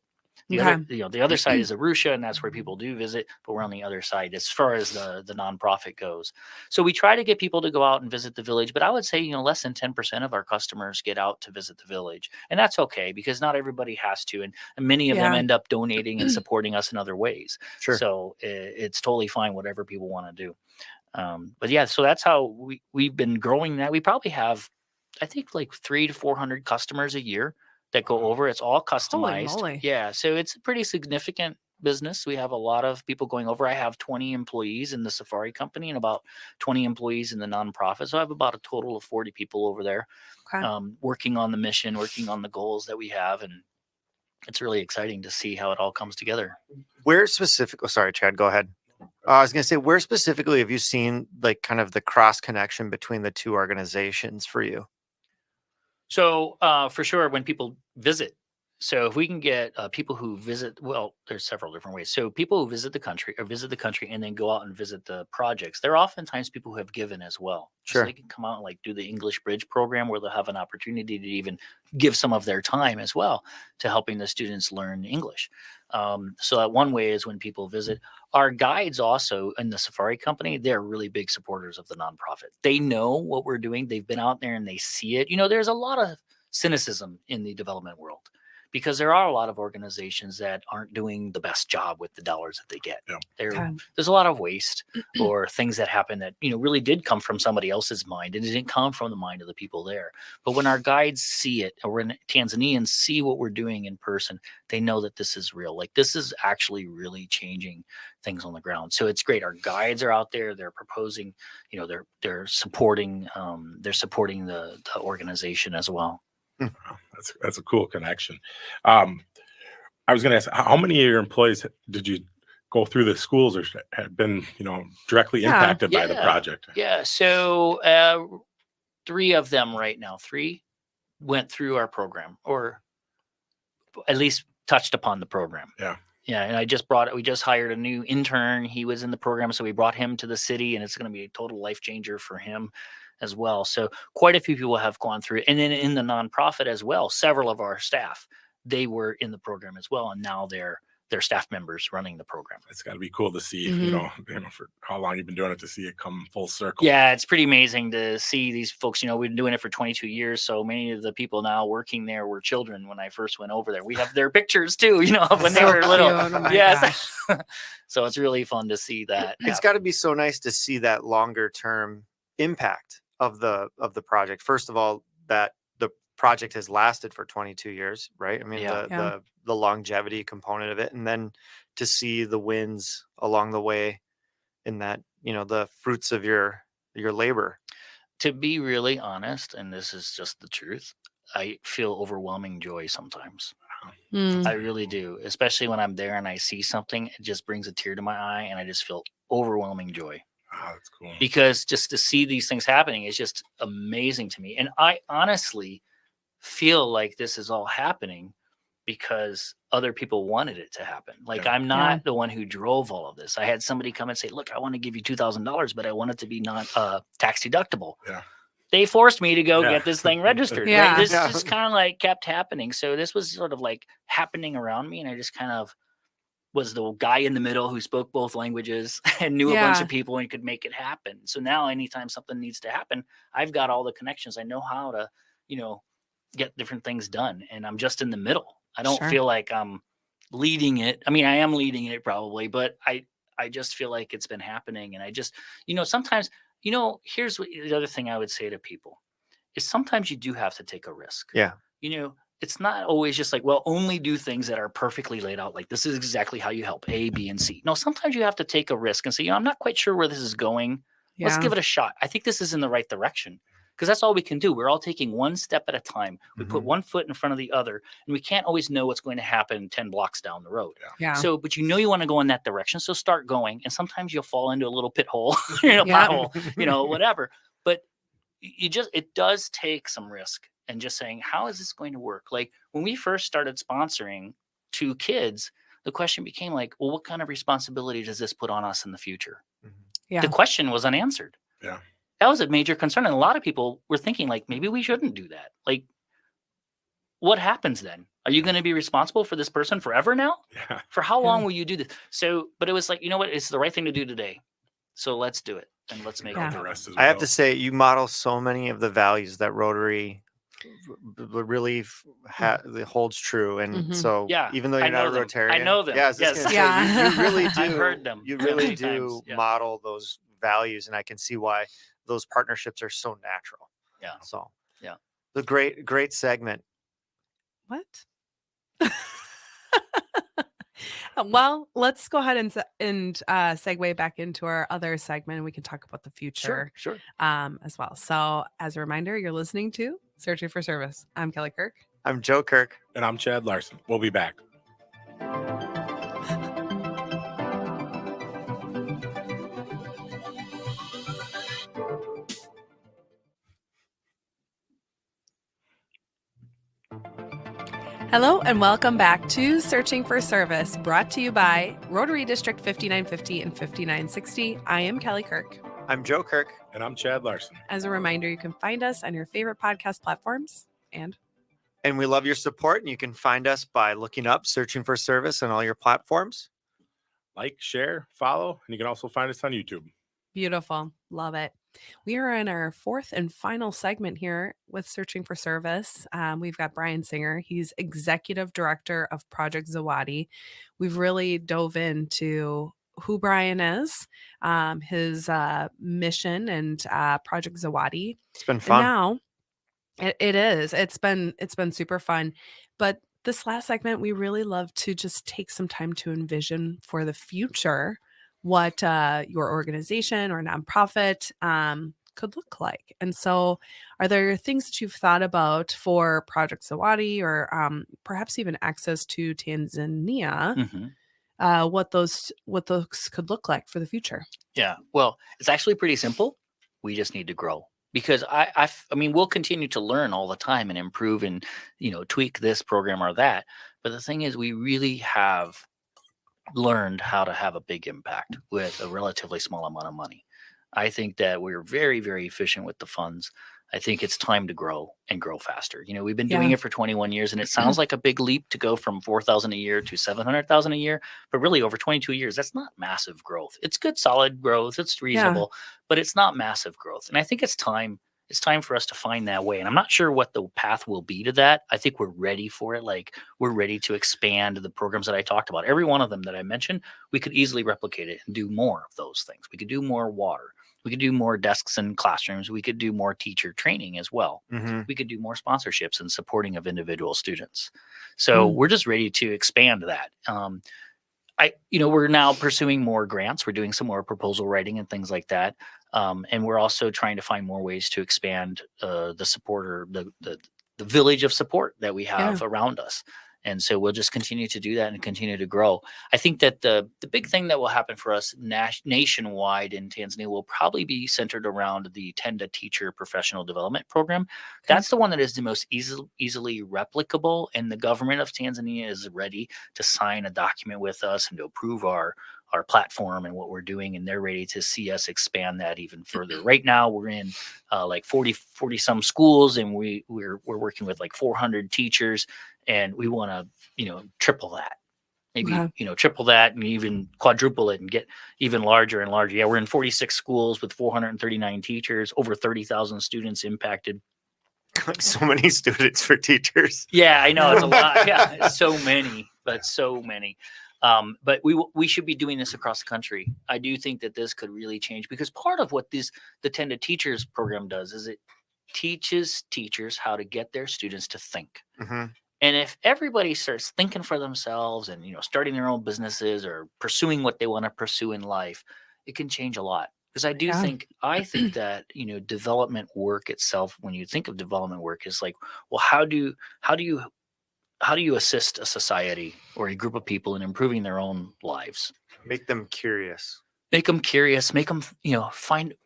[SPEAKER 4] The other side is Arusha, and that's where people do visit, but we're on the other side as far as the nonprofit goes. So we try to get people to go out and visit the village, but I would say, less than 10% of our customers get out to visit the village. And that's okay, because not everybody has to. And many of them end up donating and supporting us in other ways.
[SPEAKER 2] Sure.
[SPEAKER 4] So it's totally fine, whatever people want to do. But yeah, so that's how we've been growing that. We probably have, I think, like 300 to 400 customers a year that go over. It's all customized.
[SPEAKER 1] Holy moly.
[SPEAKER 4] Yeah. So it's a pretty significant business. We have a lot of people going over. I have 20 employees in the safari company and about 20 employees in the nonprofit. So I have about a total of 40 people over there working on the mission, working on the goals that we have. And it's really exciting to see how it all comes together.
[SPEAKER 2] Where specifically, sorry, Chad, go ahead. I was going to say, where specifically have you seen like kind of the cross connection between the two organizations for you?
[SPEAKER 4] So for sure, when people visit, so if we can get people who visit, well, there's several different ways. So people who visit the country and then go out and visit the projects, they're oftentimes people who have given as well.
[SPEAKER 2] Sure.
[SPEAKER 4] So they can come out and like do the English Bridge program, where they'll have an opportunity to even give some of their time as well to helping the students learn English. So that one way is when people visit. Our guides also in the safari company, they're really big supporters of the nonprofit. They know what we're doing. They've been out there and they see it. There's a lot of cynicism in the development world, because there are a lot of organizations that aren't doing the best job with the dollars that they get. Yeah. There's a lot of waste or things that happen that, really did come from somebody else's mind, and it didn't come from the mind of the people there. But when our guides see it, or when Tanzanians see what we're doing in person, they know that this is real. Like, this is actually really changing things on the ground. So it's great. Our guides are out there. They're proposing, they're supporting the organization as well.
[SPEAKER 3] Wow, that's a cool connection. I was going to ask, how many of your employees did you go through the schools or have been, directly impacted by the project?
[SPEAKER 4] Yeah. So 3 of them right now, 3 went through our program, or at least touched upon the program.
[SPEAKER 3] Yeah.
[SPEAKER 4] Yeah. And we just hired a new intern. He was in the program. So we brought him to the city, and it's going to be a total life changer for him as well. So quite a few people have gone through it. And then in the nonprofit as well, several of our staff, they were in the program as well. And now they're their staff members running the program.
[SPEAKER 3] It's got to be cool to see, for how long you've been doing it, to see it come full circle.
[SPEAKER 4] Yeah, it's pretty amazing to see these folks. We've been doing it for 22 years. So many of the people now working there were children when I first went over there. We have their pictures too, when they were little.
[SPEAKER 1] Oh
[SPEAKER 4] Yes. So it's really fun to see that.
[SPEAKER 2] It's got to be so nice to see that longer term impact of the project. First of all, that the project has lasted for 22 years, right? I mean, the longevity component of it, and then to see the wins along the way in that, the fruits of your labor.
[SPEAKER 4] To be really honest, and this is just the truth, I feel overwhelming joy sometimes. I really do, especially when I'm there and I see something, it just brings a tear to my eye and I just feel overwhelming joy.
[SPEAKER 3] Oh, that's cool.
[SPEAKER 4] Because just to see these things happening is just amazing to me. And I honestly feel like this is all happening because other people wanted it to happen. Like I'm not the one who drove all of this. I had somebody come and say, look, I want to give you $2,000, but I want it to be not tax deductible.
[SPEAKER 3] Yeah.
[SPEAKER 4] They forced me to go get this thing registered.
[SPEAKER 1] Yeah.
[SPEAKER 4] Right? This just kind of like kept happening. So this was sort of like happening around me. And I just kind of was the guy in the middle who spoke both languages and knew a bunch of people and could make it happen. So now anytime something needs to happen, I've got all the connections. I know how to, get different things done. And I'm just in the middle. I don't feel like I'm leading it. I mean, I am leading it probably, but I just feel like it's been happening. And I just, sometimes, here's the other thing I would say to people is sometimes you do have to take a risk.
[SPEAKER 2] Yeah.
[SPEAKER 4] It's not always just like, well, only do things that are perfectly laid out. Like this is exactly how you help A, B, and C. No, sometimes you have to take a risk and say, I'm not quite sure where this is going.
[SPEAKER 1] Yeah.
[SPEAKER 4] Let's give it a shot. I think this is in the right direction. Because that's all we can do. We're all taking one step at a time. We put one foot in front of the other, and we can't always know what's going to happen 10 blocks down the road.
[SPEAKER 1] Yeah.
[SPEAKER 4] So, but you want to go in that direction. So start going. And sometimes you'll fall into a little pit hole, pothole, whatever. But it does take some risk and just saying, how is this going to work? Like when we first started sponsoring 2 kids, the question became like, well, what kind of responsibility does this put on us in the future?
[SPEAKER 1] Yeah.
[SPEAKER 4] The question was unanswered.
[SPEAKER 3] Yeah.
[SPEAKER 4] That was a major concern. And a lot of people were thinking like, maybe we shouldn't do that. Like, what happens then? Are you going to be responsible for this person forever now?
[SPEAKER 3] Yeah.
[SPEAKER 4] For how long will you do this? So, but it was like, what? It's the right thing to do today. So let's do it. And let's make it
[SPEAKER 3] The rest as
[SPEAKER 2] I have
[SPEAKER 3] well.
[SPEAKER 2] to say, you model so many of the values that Rotary really holds true. And so even though you're not a Rotarian,
[SPEAKER 4] I know them.
[SPEAKER 2] Yes. You really do.
[SPEAKER 4] I've heard them.
[SPEAKER 2] You really do
[SPEAKER 4] times.
[SPEAKER 2] model those values. And I can see why those partnerships are so natural.
[SPEAKER 4] Yeah.
[SPEAKER 2] So
[SPEAKER 4] yeah.
[SPEAKER 2] The great segment.
[SPEAKER 1] What? Well, let's go ahead and segue back into our other segment. We can talk about the future
[SPEAKER 4] Sure.
[SPEAKER 1] As well. So as a reminder, you're listening to Searching for Service. I'm Kelly Kirk.
[SPEAKER 2] I'm Joe Kirk.
[SPEAKER 3] And I'm Chad Larson. We'll be back.
[SPEAKER 1] Hello and welcome back to Searching for Service, brought to you by Rotary District 5950 and 5960. I am Kelly Kirk.
[SPEAKER 2] I'm Joe Kirk.
[SPEAKER 3] And I'm Chad Larson.
[SPEAKER 1] As a reminder, you can find us on your favorite podcast platforms. And
[SPEAKER 2] we love your support. And you can find us by looking up Searching for Service on all your platforms.
[SPEAKER 3] Like, share, follow, and you can also find us on YouTube.
[SPEAKER 1] Beautiful. Love it. We are in our 4th and final segment here with Searching for Service. We've got Brian Singer. He's Executive Director of Project Zawadi. We've really dove into who Brian is, his mission, and Project Zawadi.
[SPEAKER 2] It's been fun.
[SPEAKER 1] And now it is. It's been super fun. But this last segment, we really love to just take some time to envision for the future what your organization or nonprofit could look like. And so are there things that you've thought about for Project Zawadi or perhaps even access to Tanzania, what those could look like for the future?
[SPEAKER 4] Yeah, well, it's actually pretty simple. We just need to grow. Because I mean, we'll continue to learn all the time and improve and, tweak this program or that. But the thing is, we really have learned how to have a big impact with a relatively small amount of money. I think that we're very, very efficient with the funds. I think it's time to grow and grow faster. We've been doing it for 21 years, and it sounds like a big leap to go from 4,000 a year to 700,000 a year, but really over 22 years, that's not massive growth. It's good, solid growth. It's reasonable, but it's not massive growth. And I think it's time for us to find that way. And I'm not sure what the path will be to that. I think we're ready for it. Like, we're ready to expand the programs that I talked about. Every one of them that I mentioned, we could easily replicate it and do more of those things. We could do more water. We could do more desks in classrooms. We could do more teacher training as well. We could do more sponsorships and supporting of individual students. So we're just ready to expand that. We're now pursuing more grants. We're doing some more proposal writing and things like that. And we're also trying to find more ways to expand the support, or the village of support that we have around us. And so we'll just continue to do that and continue to grow. I think that the big thing that will happen for us nationwide in Tanzania will probably be centered around the Tenda Teacher Professional Development Program. That's the one that is the most easily replicable, and the government of Tanzania is ready to sign a document with us and to approve our platform and what we're doing, and they're ready to see us expand that even further. Right now, we're in like 40 some schools, and we're working with like 400 teachers, and we want to triple that, maybe triple that, and even quadruple it and get even larger and larger. Yeah, we're in 46 schools with 439 teachers, over 30,000 students impacted.
[SPEAKER 2] So many students for teachers.
[SPEAKER 4] Yeah, I know, it's a lot. Yeah, it's so many, but so many. But we should be doing this across the country. I do think that this could really change, because part of what the Tenda Teachers program does is it teaches teachers how to get their students to think. And if everybody starts thinking for themselves and starting their own businesses or pursuing what they want to pursue in life, it can change a lot. Because I think that development work itself, when you think of development work, is like, well, how do you assist a society or a group of people in improving their own lives?
[SPEAKER 2] Make them curious.
[SPEAKER 4] Make them curious. Make them,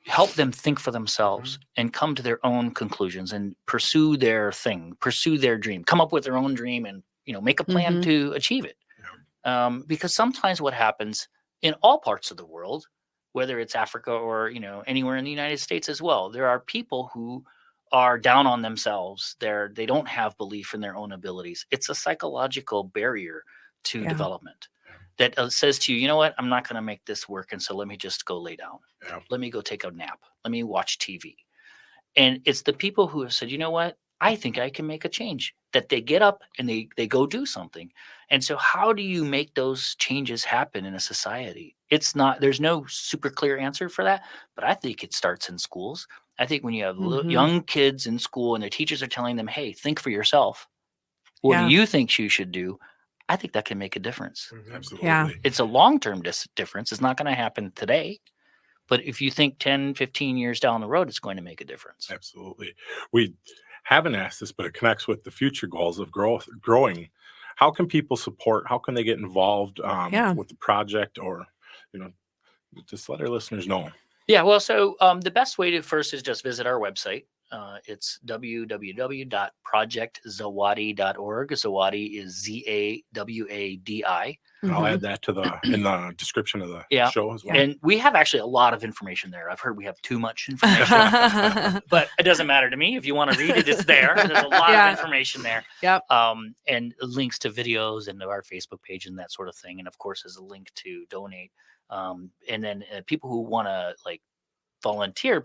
[SPEAKER 4] help them think for themselves and come to their own conclusions and pursue their thing, pursue their dream, come up with their own dream, and make a plan to achieve it. Because sometimes what happens in all parts of the world, whether it's Africa or anywhere in the United States as well, there are people who are down on themselves. They don't have belief in their own abilities. It's a psychological barrier to development that says to you, you know what, I'm not going to make this work, and so let me just go lay down. Let me go take a nap. Let me watch TV. And it's the people who have said, you know what, I think I can make a change, that they get up and they go do something. And so how do you make those changes happen in a society? There's no super clear answer for that, but I think it starts in schools. I think when you have young kids in school and their teachers are telling them, hey, think for yourself. What do you think you should do? I think that can make a difference.
[SPEAKER 3] Absolutely.
[SPEAKER 1] Yeah.
[SPEAKER 4] It's a long-term difference. It's not going to happen today. But if you think 10, 15 years down the road, it's going to make a difference.
[SPEAKER 3] Absolutely. We haven't asked this, but it connects with the future goals of growing. How can people support? How can they get involved with the project, or, just let our listeners know?
[SPEAKER 4] Yeah, well, so the best way to first is just visit our website. It's www.projectzawadi.org. Zawadi is Zawadi.
[SPEAKER 3] I'll add that in the description of the show as well.
[SPEAKER 4] And we have actually a lot of information there. I've heard we have too much information, but it doesn't matter to me. If you want to read it, it's there. There's a lot of information there.
[SPEAKER 1] Yep.
[SPEAKER 4] And links to videos and our Facebook page and that sort of thing. And of course, there's a link to donate. And then people who want to volunteer,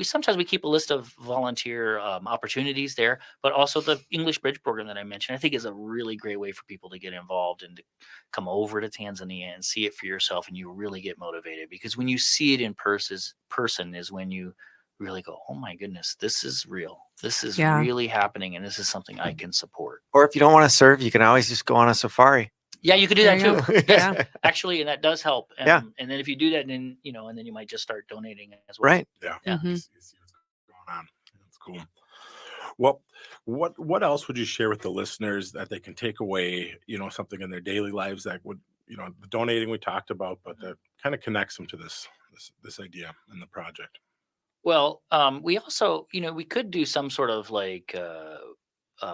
[SPEAKER 4] sometimes we keep a list of volunteer opportunities there, but also the English Bridge program that I mentioned, I think is a really great way for people to get involved and to come over to Tanzania and see it for yourself, and you really get motivated, because when you see it in person is when you really go, oh my goodness, this is real. This is really happening, and this is something I can support.
[SPEAKER 2] Or if you don't want to serve, you can always just go on a safari.
[SPEAKER 4] Yeah, you could do that too. Yeah, actually, and that does help. And then if you do that, then and then you might just start donating as well.
[SPEAKER 2] Right.
[SPEAKER 3] Yeah. You see what's going on. That's cool. Well, what else would you share with the listeners that they can take away? Something in their daily lives that would, the donating we talked about, but that kind of connects them to this idea and the project.
[SPEAKER 4] Well, we also, we could do some sort of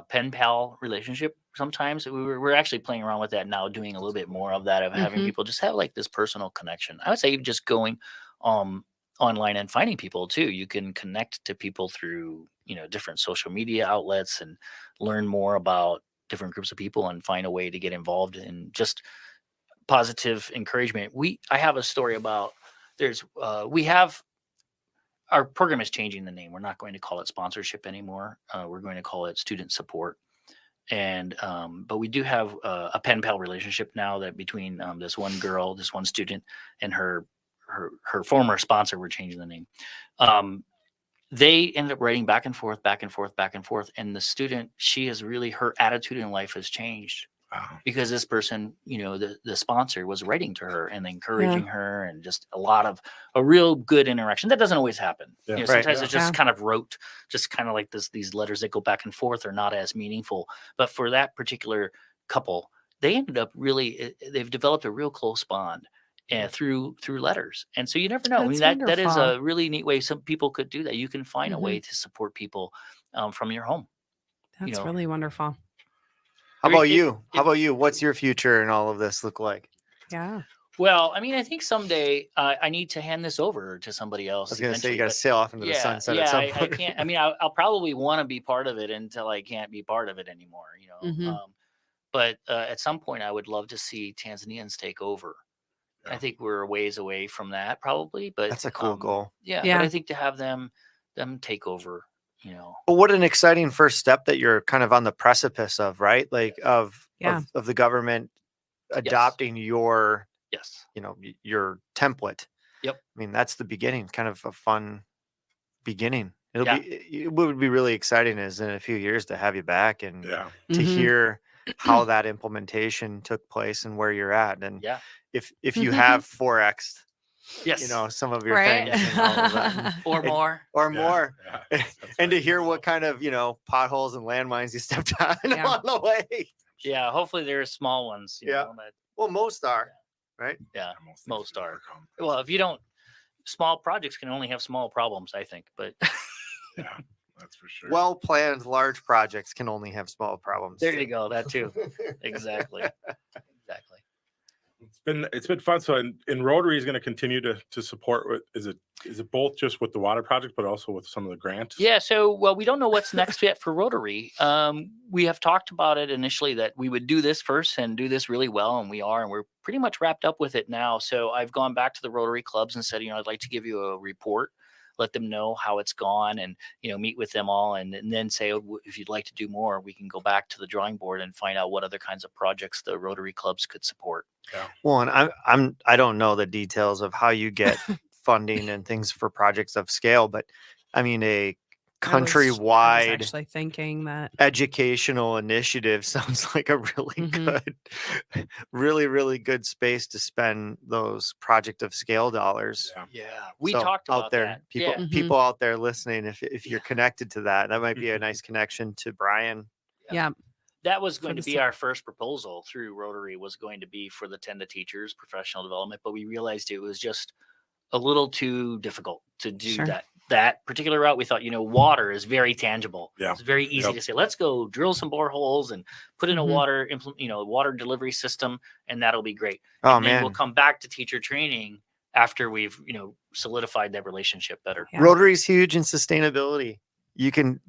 [SPEAKER 4] pen pal relationship. Sometimes we're actually playing around with that now, doing a little bit more of that, of having people just have this personal connection. I would say just going on online and finding people too. You can connect to people through, different social media outlets and learn more about different groups of people and find a way to get involved in just positive encouragement. I have a story about our program is changing the name. We're not going to call it sponsorship anymore. We're going to call it student support. And but we do have a pen pal relationship now that between this one girl, this one student, and her former sponsor. We're changing the name. They ended up writing back and forth, and the student, her attitude in life has changed. Wow. Because this person, the sponsor was writing to her and encouraging her, and just a real good interaction. That doesn't always happen.
[SPEAKER 3] Yeah.
[SPEAKER 4] Sometimes it's just kind of rote, just kind of like these letters that go back and forth are not as meaningful. But for that particular couple, they ended up they've developed a real close bond through letters. And so you never know. That is a really neat way some people could do that. You can find a way to support people from your home.
[SPEAKER 1] That's really wonderful.
[SPEAKER 2] How about you? What's your future and all of this look like?
[SPEAKER 1] Yeah.
[SPEAKER 4] Well, I think someday I need to hand this over to somebody else.
[SPEAKER 2] I was going to say, you got to sail off into the sunset at some point.
[SPEAKER 4] I can't. I'll probably want to be part of it until I can't be part of it anymore. But at some point, I would love to see Tanzanians take over. Yeah. I think we're a ways away from that, probably. But
[SPEAKER 2] that's a cool goal.
[SPEAKER 4] Yeah, but I think to have them take over.
[SPEAKER 2] Well, what an exciting first step that you're kind of on the precipice of, right? Like of the government adopting your your template.
[SPEAKER 4] Yep.
[SPEAKER 2] That's the beginning, kind of a fun beginning. It would be really exciting is in a few years to have you back and to hear how that implementation took place and where you're at. And if you have 4X'd some of your things and all of that.
[SPEAKER 4] or more.
[SPEAKER 2] Yeah, and to hear what kind of, potholes and landmines you stepped on along the way.
[SPEAKER 4] Yeah. Hopefully there's small ones. You know, but,
[SPEAKER 2] well, most are, right?
[SPEAKER 4] Yeah. Most are. Well, if you don't, small projects can only have small problems, I think, but
[SPEAKER 3] yeah, that's for sure.
[SPEAKER 2] Well-planned large projects can only have small problems.
[SPEAKER 4] There you go. That too. Exactly.
[SPEAKER 3] It's been fun. So in Rotary is going to continue to support. Is it both just with the water project, but also with some of the grants?
[SPEAKER 4] Yeah. So we don't know what's next yet for Rotary. We have talked about it initially that we would do this first and do this really well, and we're pretty much wrapped up with it now. So I've gone back to the Rotary clubs and said, I'd like to give you a report, let them know how it's gone, and meet with them all, and then say, if you'd like to do more, we can go back to the drawing board and find out what other kinds of projects the Rotary clubs could support.
[SPEAKER 2] Yeah. Well, and I don't know the details of how you get funding and things for projects of scale, but a countrywide
[SPEAKER 1] I was actually thinking that
[SPEAKER 2] educational initiative sounds like a really good, really, really good space to spend those project of scale dollars.
[SPEAKER 4] Yeah. We talked about
[SPEAKER 2] out there,
[SPEAKER 4] that.
[SPEAKER 2] People out there listening, if you're connected to that might be a nice connection to Brian.
[SPEAKER 1] Yeah.
[SPEAKER 4] That was going to be our first proposal through Rotary, was going to be for the 10 to teachers professional development, but we realized it was just a little too difficult to do that particular route. We thought, water is very tangible. Yeah. It's very easy to say, let's go drill some boreholes and put in a water delivery system, and that'll be great. And then we'll come back to teacher training after we've, solidified that relationship better.
[SPEAKER 2] Yeah. Rotary's huge in sustainability. You can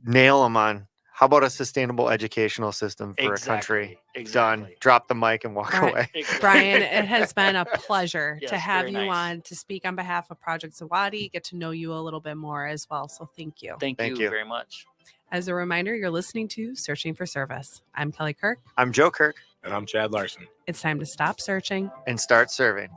[SPEAKER 2] nail them on. How about a sustainable educational system for a country? Done. Drop the mic and walk away.
[SPEAKER 1] Exactly. Brian, it has been a pleasure to have you on to speak on behalf of Project Zawadi, get to know you a little bit more as well. So thank you.
[SPEAKER 4] Thank you very much.
[SPEAKER 1] As a reminder, you're listening to Searching for Service. I'm Kelly Kirk.
[SPEAKER 2] I'm Joe Kirk.
[SPEAKER 3] And I'm Chad Larson.
[SPEAKER 1] It's time to stop searching
[SPEAKER 2] and start serving.